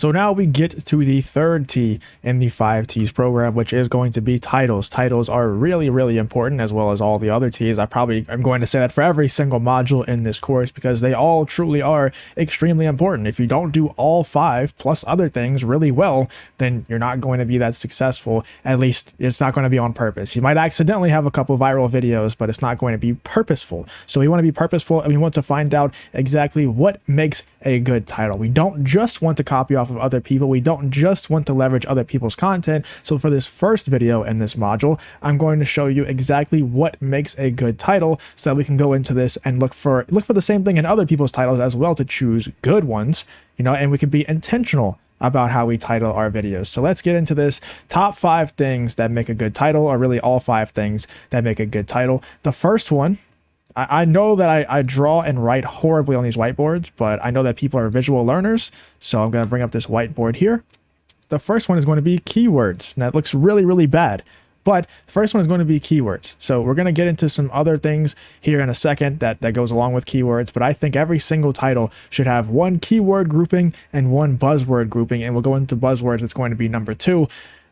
So now we get to the third T in the 5 T's program, which is going to be titles. Titles are really, really important, as well as all the other T's. I probably am going to say that for every single module in this course, because they all truly are extremely important. If you don't do all 5 plus other things really well, then you're not going to be that successful. At least it's not going to be on purpose. You might accidentally have a couple viral videos, but it's not going to be purposeful. So we want to be purposeful, and we want to find out exactly what makes a good title. We don't just want to copy off of other people. We don't just want to leverage other people's content. So for this first video in this module, I'm going to show you exactly what makes a good title, so that we can go into this and look for the same thing in other people's titles as well, to choose good ones, and we can be intentional about how we title our videos. So let's get into this. Top 5 things that make a good title, or really all 5 things that make a good title. The first one, I know that I draw and write horribly on these whiteboards, but I know that people are visual learners, so I'm going to bring up this whiteboard here. The first one is going to be keywords. Now, that looks really, really bad, but the first one is going to be keywords. So we're going to get into some other things here in a second that goes along with keywords, but I think every single title should have one keyword grouping and one buzzword grouping, and we'll go into buzzwords. It's going to be number 2.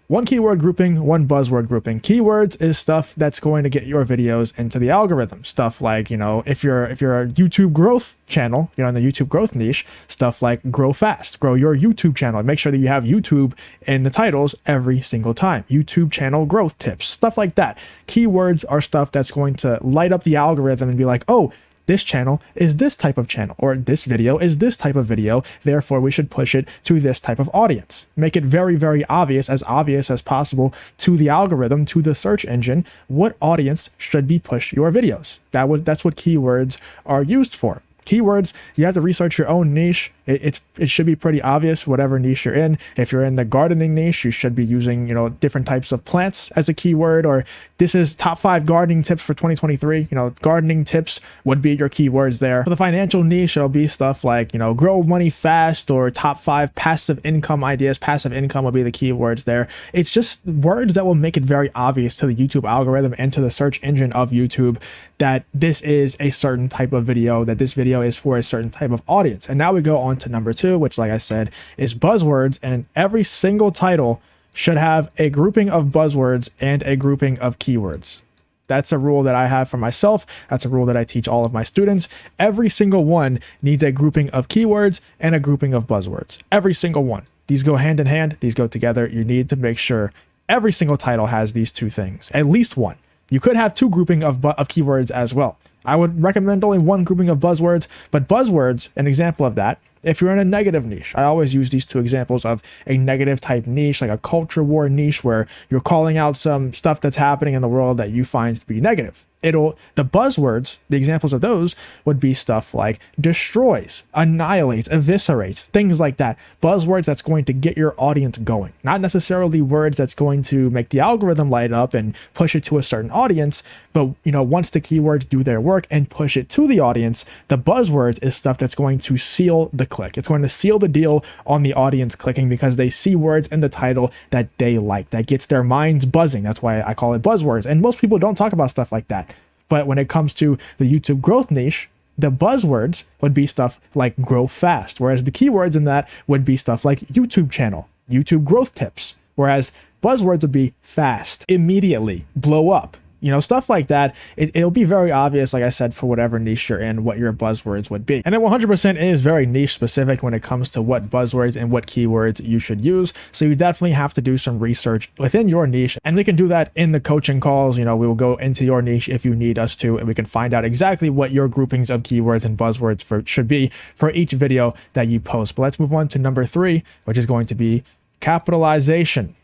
One keyword grouping, one buzzword grouping. Keywords is stuff that's going to get your videos into the algorithm. Stuff like, if you're a YouTube growth channel, in the YouTube growth niche, stuff like grow fast, grow your YouTube channel. Make sure that you have YouTube in the titles every single time. YouTube channel growth tips, stuff like that. Keywords are stuff that's going to light up the algorithm and be like, oh, this channel is this type of channel, or this video is this type of video, therefore we should push it to this type of audience. Make it very, very obvious as possible to the algorithm, to the search engine, what audience should be pushed your videos. That's what keywords are used for. Keywords, you have to research your own niche. It should be pretty obvious, whatever niche you're in. If you're in the gardening niche, you should be using, different types of plants as a keyword, or this is top 5 gardening tips for 2023. Gardening tips would be your keywords there. For the financial niche, it'll be stuff like, grow money fast, or top 5 passive income ideas. Passive income will be the keywords there. It's just words that will make it very obvious to the YouTube algorithm and to the search engine of YouTube that this is a certain type of video, that this video is for a certain type of audience. And now we go on to number 2, which, like I said, is buzzwords, and every single title should have a grouping of buzzwords and a grouping of keywords. That's a rule that I have for myself. That's a rule that I teach all of my students. Every single one needs a grouping of keywords and a grouping of buzzwords. Every single one. These go hand in hand. These go together. You need to make sure every single title has these 2 things, at least one. You could have 2 grouping of keywords as well. I would recommend only 1 grouping of buzzwords, but buzzwords, an example of that, if you're in a negative niche, I always use these 2 examples of a negative type niche, like a culture war niche, where you're calling out some stuff that's happening in the world that you find to be negative. The buzzwords, the examples of those would be stuff like destroys, annihilates, eviscerates, things like that. Buzzwords that's going to get your audience going. Not necessarily words that's going to make the algorithm light up and push it to a certain audience, but once the keywords do their work and push it to the audience, the buzzwords is stuff that's going to seal the click. It's going to seal the deal on the audience clicking, because they see words in the title that they like, that gets their minds buzzing. That's why I call it buzzwords. And most people don't talk about stuff like that. But when it comes to the YouTube growth niche, the buzzwords would be stuff like grow fast, whereas the keywords in that would be stuff like YouTube channel, YouTube growth tips, whereas buzzwords would be fast, immediately, blow up. Stuff like that. It'll be very obvious, like I said, for whatever niche you're in, what your buzzwords would be. And it 100% is very niche specific when it comes to what buzzwords and what keywords you should use. So you definitely have to do some research within your niche, and we can do that in the coaching calls. We will go into your niche if you need us to, and we can find out exactly what your groupings of keywords and buzzwords should be for each video that you post. But let's move on to number 3, which is going to be capitalization.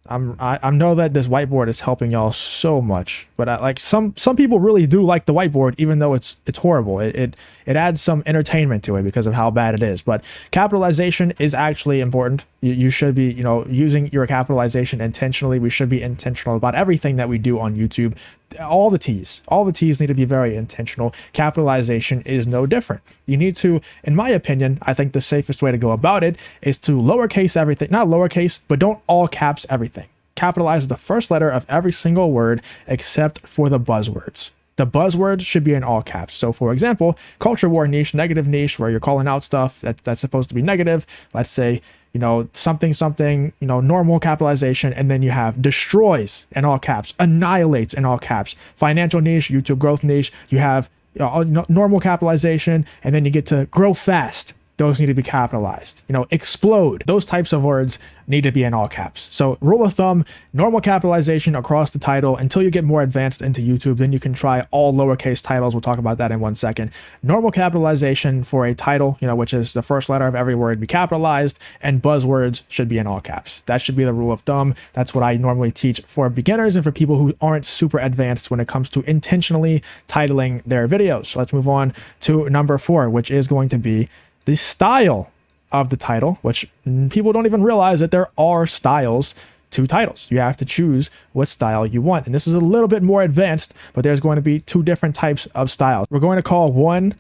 I know that this whiteboard is helping y'all so much, but some people really do like the whiteboard, even though it's horrible. It adds some entertainment to it because of how bad it is. But capitalization is actually important. You should be, using your capitalization intentionally. We should be intentional about everything that we do on YouTube. All the T's need to be very intentional. Capitalization is no different. You need to, in my opinion, I think the safest way to go about it is to lowercase everything, not lowercase, but don't all caps everything. Capitalize the first letter of every single word except for the buzzwords. The buzzword should be in all caps. So for example, culture war niche, negative niche, where you're calling out stuff that's supposed to be negative. Let's say you know, something, something, you know, normal capitalization. And then you have destroys in all caps, annihilates in all caps, financial niche, YouTube growth niche. You have normal capitalization, and then you get to grow fast. Those need to be capitalized. You know, explode. Those types of words need to be in all caps. So rule of thumb, normal capitalization across the title until you get more advanced into YouTube. Then you can try all lowercase titles. We'll talk about that in 1 second. Normal capitalization for a title, you know, which is the first letter of every word be capitalized, and buzzwords should be in all caps. That should be the rule of thumb. That's what I normally teach for beginners and for people who aren't super advanced when it comes to intentionally titling their videos. So let's move on to number 4, which is going to be the style of the title, which people don't even realize that there are styles to titles. You have to choose what style you want. And this is a little bit more advanced, but there's going to be 2 different types of styles. We're going to call one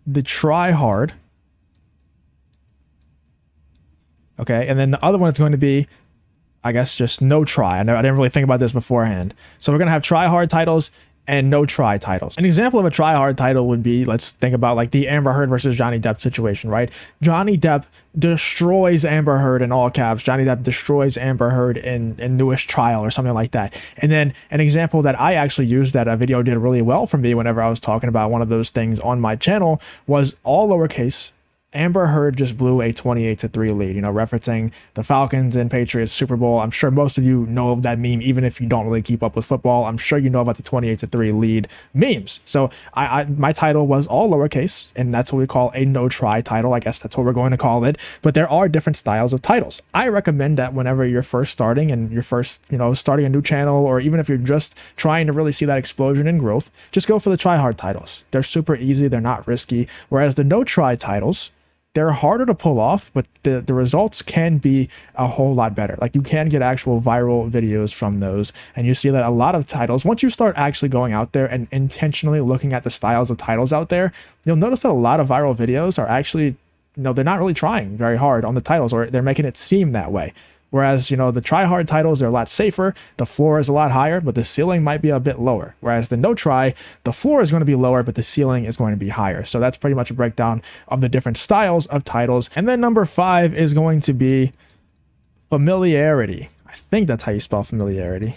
the try hard. Okay. And then the other one is going to be, I guess, just no try. I didn't really think about this beforehand. So we're going to have try hard titles and no try titles. An example of a try hard title would be, let's think about like the Amber Heard versus Johnny Depp situation, right? Johnny Depp destroys Amber Heard in all caps. Johnny Depp destroys Amber Heard in newest trial or something like that. And then an example that I actually used that a video did really well for me whenever I was talking about one of those things on my channel was all lowercase. Amber Heard just blew a 28-3 lead, you know, referencing the Falcons and Patriots Super Bowl. I'm sure most of you know of that meme, even if you don't really keep up with football. I'm sure you know about the 28-3 lead memes. So my title was all lowercase, and that's what we call a no try title. I guess that's what we're going to call it. But there are different styles of titles. I recommend that whenever you're first starting and you're first, you know, starting a new channel, or even if you're just trying to really see that explosion in growth, just go for the try hard titles. They're super easy. They're not risky. Whereas the no try titles, they're harder to pull off, but the results can be a whole lot better. Like you can get actual viral videos from those. And you see that a lot of titles, once you start actually going out there and intentionally looking at the styles of titles out there, you'll notice that a lot of viral videos are actually, you know, they're not really trying very hard on the titles, or they're making it seem that way. Whereas, you know, the try hard titles are a lot safer. The floor is a lot higher, but the ceiling might be a bit lower. Whereas the no try, the floor is going to be lower, but the ceiling is going to be higher. So that's pretty much a breakdown of the different styles of titles. And then number 5 is going to be familiarity. I think that's how you spell familiarity.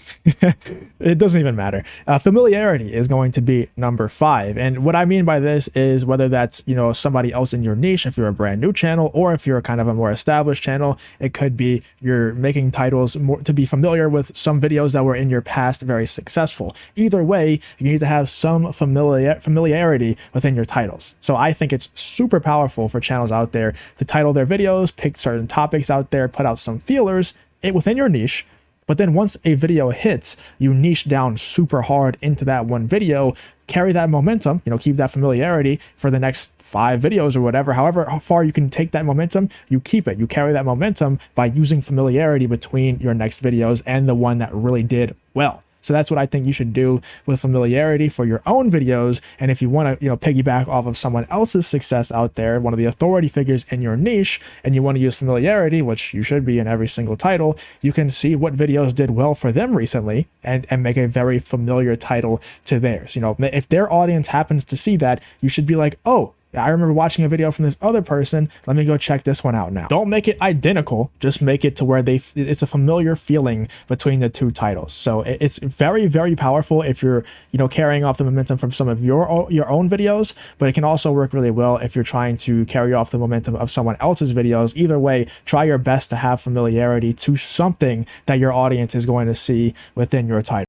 It doesn't even matter. Familiarity is going to be number 5. And what I mean by this is whether that's, you know, somebody else in your niche, if you're a brand new channel, or if you're kind of a more established channel, it could be you're making titles more to be familiar with some videos that were in your past very successful. Either way, you need to have some familiarity within your titles. So I think it's super powerful for channels out there to title their videos, pick certain topics out there, put out some feelers within your niche. But then once a video hits, you niche down super hard into that one video, carry that momentum, you know, keep that familiarity for the next 5 videos or whatever, however far you can take that momentum, you keep it. You carry that momentum by using familiarity between your next videos and the one that really did well. So that's what I think you should do with familiarity for your own videos. And if you want to, you know, piggyback off of someone else's success out there, one of the authority figures in your niche, and you want to use familiarity, which you should be in every single title, you can see what videos did well for them recently and make a very familiar title to theirs. You know, if their audience happens to see that, you should be like, oh, I remember watching a video from this other person. Let me go check this one out now. Don't make it identical. Just make it to where it's a familiar feeling between the 2 titles. So it's very, very powerful if you're, you know, carrying off the momentum from some of your own videos, but it can also work really well if you're trying to carry off the momentum of someone else's videos. Either way, try your best to have familiarity to something that your audience is going to see within your title.